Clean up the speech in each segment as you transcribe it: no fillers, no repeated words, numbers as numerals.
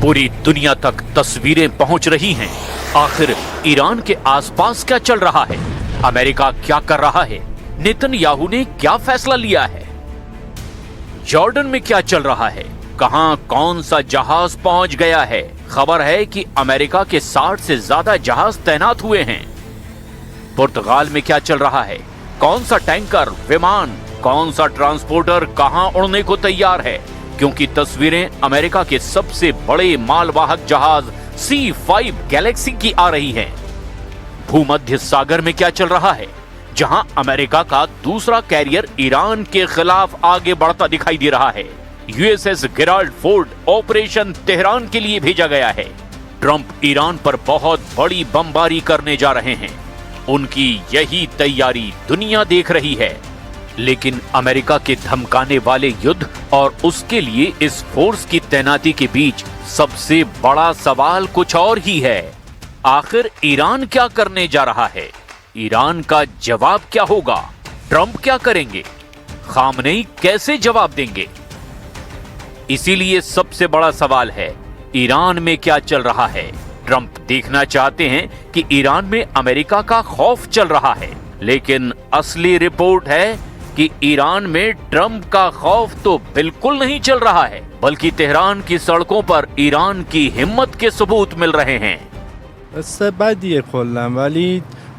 पूरी दुनिया तक तस्वीरें पहुंच रही हैं। आखिर ईरान के आसपास क्या चल रहा है? अमेरिका क्या कर रहा है? नेतन्याहू ने क्या फैसला लिया है? जॉर्डन में क्या चल रहा है? कहां कौन सा जहाज पहुंच गया है? खबर है कि अमेरिका के 60 से ज्यादा जहाज तैनात हुए हैं। पुर्तगाल में क्या चल रहा है? कौन सा टैंकर, विमान, कौन सा ट्रांसपोर्टर कहां उड़ने को तैयार है? क्योंकि तस्वीरें अमेरिका के सबसे बड़े मालवाहक जहाज C5 गैलेक्सी की आ रही हैं। भूमध्य सागर में क्या चल रहा है? जहां अमेरिका का दूसरा कैरियर ईरान के खिलाफ आगे बढ़ता दिखाई दे रहा है। USS Gerald Ford operation Tehran के लिए भेजा गया है। ट्रंप ईरान पर बहुत बड़ी बमबारी करने जा रहे हैं। उनकी यही तैयारी दुनिया देख रही है। लेकिन अमेरिका के धमकाने वाले युद्ध और उसके लिए इस फोर्स की तैनाती के बीच सबसे बड़ा सवाल कुछ और ही है। आखिर ईरान क्या करने जा रहा है? ईरान का जवाब क्या होगा? ट्रंप क्या करेंगे? खामनेई कैसे जवाब देंगे? इसीलिए सबसे बड़ा सवाल है, ईरान में क्या चल रहा है? ट्रंप देखना चाहते हैं कि ईरान में अमेरिका का खौफ चल रहा है, लेकिन असली रिपोर्ट है कि ईरान में ट्रंप का खौफ तो बिल्कुल नहीं चल रहा है, बल्कि तेहरान की सड़कों पर ईरान की हिम्मत के सबूत मिल रहे हैं।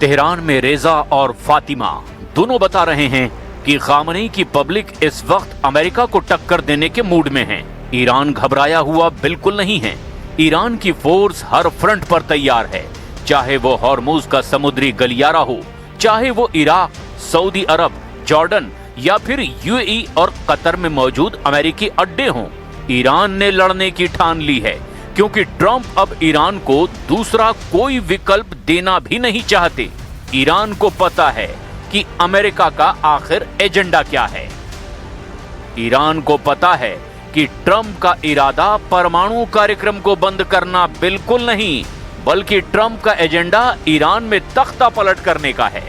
तेहरान में रेजा और फातिमा दोनों बता रहे हैं कि खामनेई की पब्लिक इस वक्त अमेरिका को टक्कर देने के मूड में है। ईरान घबराया हुआ बिल्कुल नहीं है। ईरान की फोर्स हर फ्रंट पर तैयार है, चाहे वो हॉर्मुज का समुद्री गलियारा हो, चाहे वो इराक, सऊदी अरब, जॉर्डन या फिर UAE और कतर में मौजूद अमेरिकी अड्डे हों। ईरान ने लड़ने की ठान ली है, क्योंकि ट्रंप अब ईरान को दूसरा कोई विकल्प देना भी नहीं चाहते। ईरान को पता है कि अमेरिका का आखिर एजेंडा क्या है। ईरान को पता है कि ट्रंप का इरादा परमाणु कार्यक्रम को बंद करना बिल्कुल नहीं, बल्कि ट्रंप का एजेंडा ईरान में तख्ता पलट करने का है।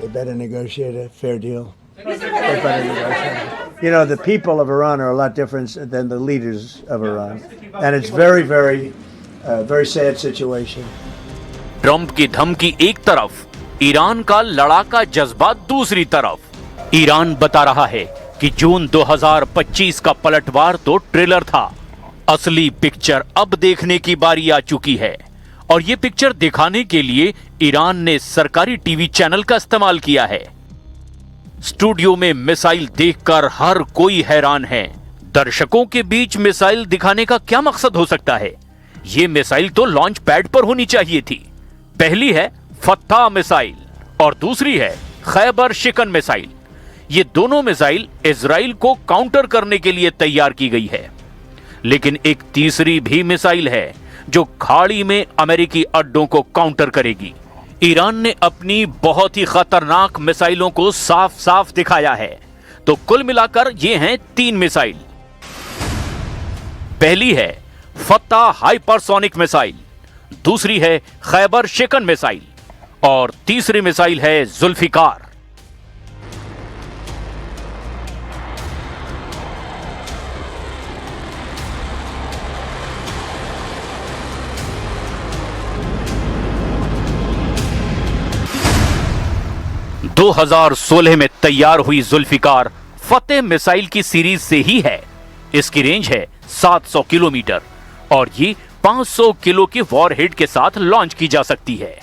They better negotiate a fair deal. They better negotiate. You know, the people of Iran are a lot different than the leaders of Iran, and it's very sad situation. Trump की धमकी एक तरफ, ईरान का लड़ाका जज्बा दूसरी तरफ। Iran बता रहा है कि जून 2025 का पलटवार तो ट्रेलर था, असली पिक्चर अब देखने की बारी आ चुकी है। और ये पिक्चर दिखाने के लिए ईरान ने सरकारी टीवी चैनल का इस्तेमाल किया है। स्टूडियो में मिसाइल देखकर हर कोई हैरान है। दर्शकों के बीच मिसाइल दिखाने का क्या मकसद हो सकता है? ये मिसाइल तो लॉन्च पैड पर होनी चाहिए थी। पहली है फत्ता मिसाइल और दूसरी है खैबर शिकन मिसाइल। ये दोनों मिसाइल इजराइल को काउंटर करने के लिए तैयार की गई है। लेकिन एक तीसरी भी मिसाइल है जो खाड़ी में अमेरिकी अड्डों को काउंटर करेगी। ईरान ने अपनी बहुत ही खतरनाक मिसाइलों को साफ साफ दिखाया है। तो कुल मिलाकर ये हैं 3 मिसाइल। पहली है फत्ता हाइपरसोनिक मिसाइल, दूसरी है खैबर शिकन मिसाइल और तीसरी मिसाइल है जुल्फिकार। दो 2016 में तैयार हुई जुल्फिकार फतेह मिसाइल की सीरीज से ही है। इसकी रेंज है 700 किलोमीटर और ये 500 किलो की वॉरहेड के साथ लॉन्च की जा सकती है।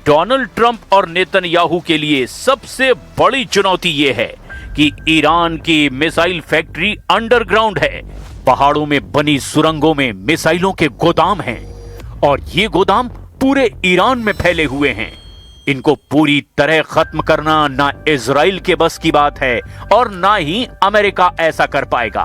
डोनाल्ड ट्रंप और नेतन्याहू के लिए सबसे बड़ी चुनौती ये है कि ईरान की मिसाइल फैक्ट्री अंडरग्राउंड है। पहाड़ों में बनी सुरंगों में मिसाइलों के गोदाम हैं और ये गोदाम पूरे ईरान में फैले हुए हैं। इनको पूरी तरह खत्म करना ना इजराइल के बस की बात है और ना ही अमेरिका ऐसा कर पाएगा।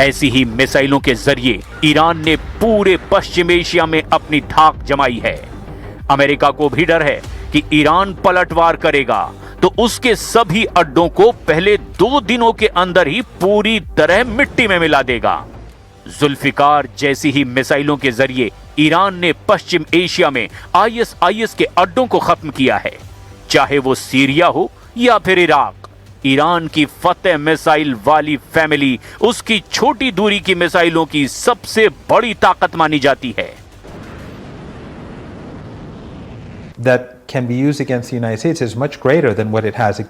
ऐसी ही मिसाइलों के जरिए ईरान ने पूरे पश्चिम एशिया में अपनी धाक जमाई है। अमेरिका को भी डर है कि ईरान पलटवार करेगा तो उसके सभी अड्डों को पहले 2 दिनों के अंदर ही पूरी तरह मिट्टी में मिला देगा। जुल्फिकार जैसी ही मिसाइलों के जरिए ईरान ने पश्चिम एशिया में ISIS के अड्डों को खत्म किया है, चाहे वो सीरिया हो या फिर इराक। ईरान की फतेह मिसाइल वाली फैमिली उसकी छोटी दूरी की मिसाइलों की सबसे बड़ी ताकत मानी जाती है। That can be used against the United States is much greater than what it has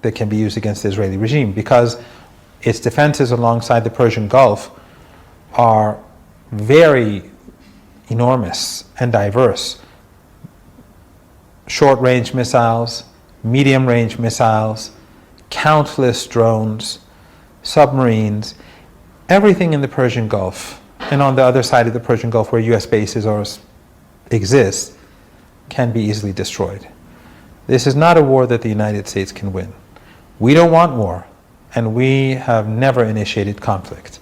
that can be used against the Israeli regime, because its defenses alongside the Persian Gulf are very enormous and diverse. Short-range missiles, medium-range missiles, countless drones, submarines, everything in the Persian Gulf, and on the other side of the Persian Gulf where US bases exist, can be easily destroyed. This is not a war that the United States can win. We don't want war, and we have never initiated conflict,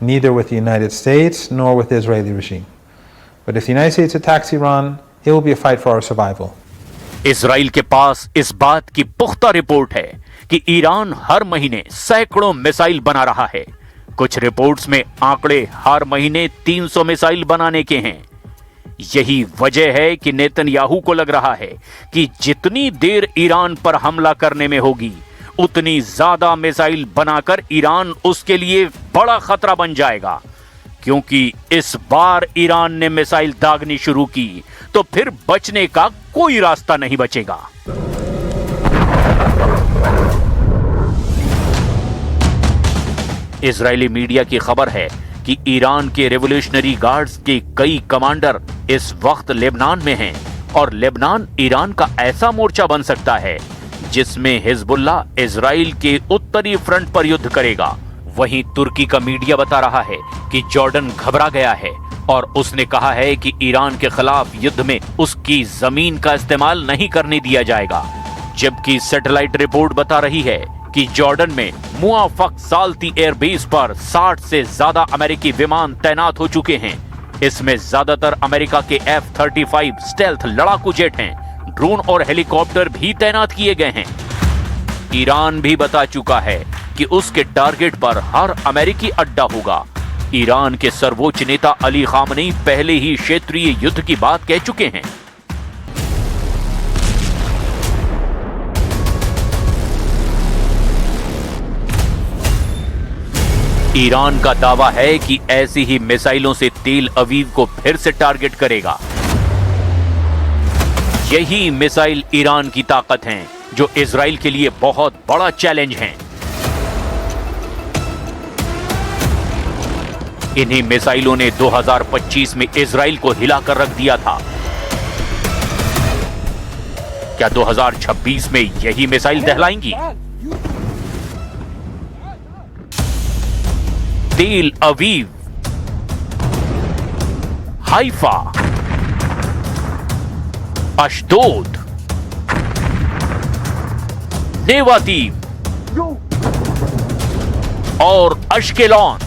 neither with the United States nor with the Israeli regime. But if the United States attacks Iran, it will be a fight for our survival. Israel के पास इस बात की पुख्ता report है कि Iran हर महीने सैकड़ों missile बना रहा है। कुछ रिपोर्ट्स में आंकड़े हर महीने 300 मिसाइल बनाने के हैं। यही वजह है कि नेतन्याहू को लग रहा है कि जितनी देर ईरान पर हमला करने में होगी, उतनी ज्यादा मिसाइल बनाकर ईरान उसके लिए बड़ा खतरा बन जाएगा। क्योंकि इस बार ईरान ने मिसाइल दागनी शुरू की तो फिर बचने का कोई रास्ता नहीं बचेगा। इजरायली मीडिया की खबर है कि ईरान के रेवोल्यूशनरी गार्ड्स के कई कमांडर इस वक्त लेबनान में हैं और लेबनान ईरान का ऐसा मोर्चा बन सकता है जिसमें हिजबुल्लाह इजराइल के उत्तरी फ्रंट पर युद्ध करेगा। वहीं तुर्की का मीडिया बता रहा है कि जॉर्डन घबरा गया है और उसने कहा है कि ईरान के खिलाफ युद्ध में उसकी जमीन का इस्तेमाल नहीं करने दिया जाएगा, जबकि सैटेलाइट रिपोर्ट बता रही है कि जॉर्डन में मुआफक साल्ती एयरबेस पर 60 से ज्यादा अमेरिकी विमान तैनात हो चुके हैं। इसमें ज्यादातर अमेरिका के F-35 स्टेल्थ लड़ाकू जेट हैं। ड्रोन और हेलीकॉप्टर भी तैनात किए गए हैं। ईरान भी बता चुका है कि उसके टारगेट पर हर अमेरिकी अड्डा होगा। ईरान के सर्वोच्च नेता अली खामनेई पहले ही क्षेत्रीय युद्ध की बात कह चुके हैं। ईरान का दावा है कि ऐसी ही मिसाइलों से तेल अवीव को फिर से टारगेट करेगा। यही मिसाइल ईरान की ताकत हैं, जो इजराइल के लिए बहुत बड़ा चैलेंज हैं। इन्हीं मिसाइलों ने 2025 में इजराइल को हिलाकर रख दिया था। क्या 2026 में यही मिसाइल दहलाएंगी? तेल अवीव, हाइफा, अशदोद, नेवातीव और अश्केलॉन।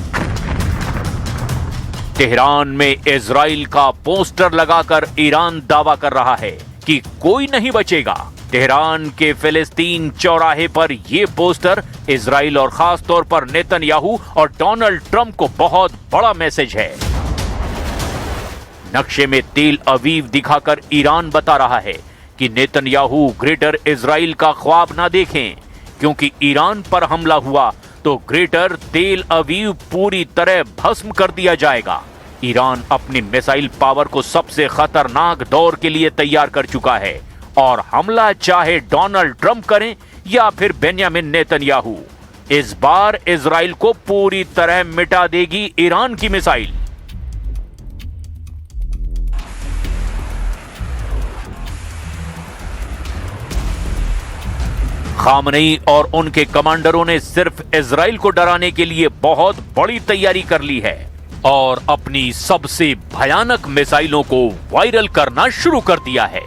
तेहरान में इजराइल का पोस्टर लगाकर ईरान दावा कर रहा है कि कोई नहीं बचेगा। तेहरान के फिलिस्तीन चौराहे पर यह पोस्टर इजराइल और खास तौर पर नेतन्याहू और डोनाल्ड ट्रंप को बहुत बड़ा मैसेज है। नक्शे में तेल अवीव दिखाकर ईरान बता रहा है कि नेतन्याहू ग्रेटर इजराइल का ख्वाब ना देखें, क्योंकि ईरान पर हमला हुआ तो ग्रेटर तेल अवीव पूरी तरह भस्म कर दिया जाएगा। ईरान अपनी मिसाइल पावर को सबसे खतरनाक दौर के लिए तैयार कर चुका है और हमला चाहे डोनाल्ड ट्रंप करें या फिर बेंयामिन नेतन्याहू, इस बार इजराइल को पूरी तरह मिटा देगी ईरान की मिसाइल। खामनेई और उनके कमांडरों ने सिर्फ इजराइल को डराने के लिए बहुत बड़ी तैयारी कर ली है और अपनी सबसे भयानक मिसाइलों को वायरल करना शुरू कर दिया है।